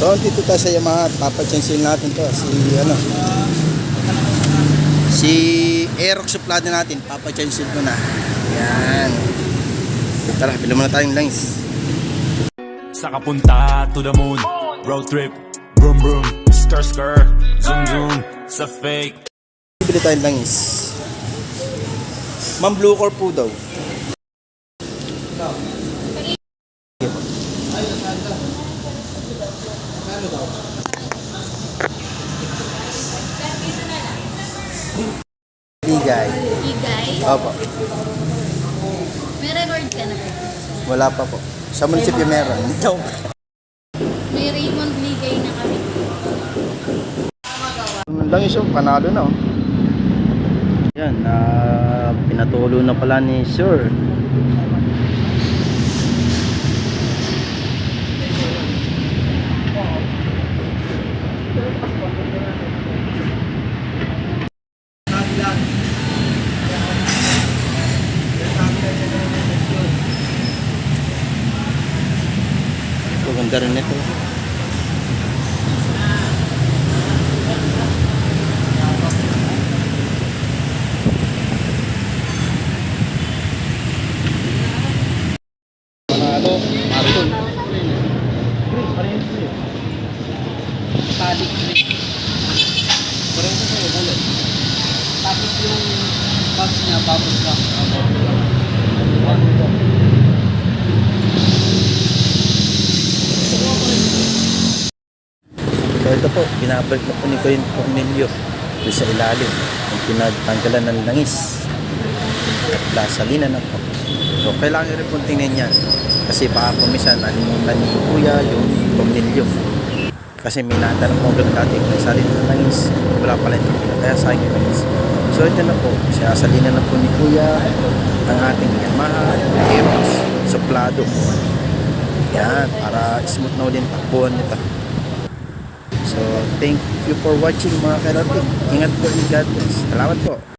So, dito tayo sa Yamaha. Papachansil natin to. Si Aerox suplado natin. Papachansil ko na. Yan. Tara, bilang muna tayong langis. Sa kapunta to the moon, road trip, brum brum, skr skr, zoom zoom, sa fake. Bili tayong langis. Ma'am, blue core po daw. Igay. Igay? Opo. May record ka na ba? Wala pa po. Sa munisipyo meron. Ikaw. May Raymond Ligay na kami. Langis yung panalo na. Yan, pinatulo na pala ni Sir. Ganda rin ito. Panalo, Marlon. Balik grip. Parang sa iyo, bullet. Tapos yung box niya, bubble wrap. So ito po, binabalik na po ni Kuya Cornelio doon sa ilalim yung pinagtanggalan ng langis at lasalina na po. So kailangan rin po tingnan yan kasi baka pumisan nalimutan ni Kuya yung Cornelio kasi may natanong po doon dati may salina ng langis, wala pala yung tingnan kaya sayang yung langis. So ito na po, sinasalina na po ni Kuya ang ating Yamaha Aerox suplado. Yan, para smooth na ulit takbuhan nito. So, thank you for watching mga karapik. Ingat po and God bless. Salamat po.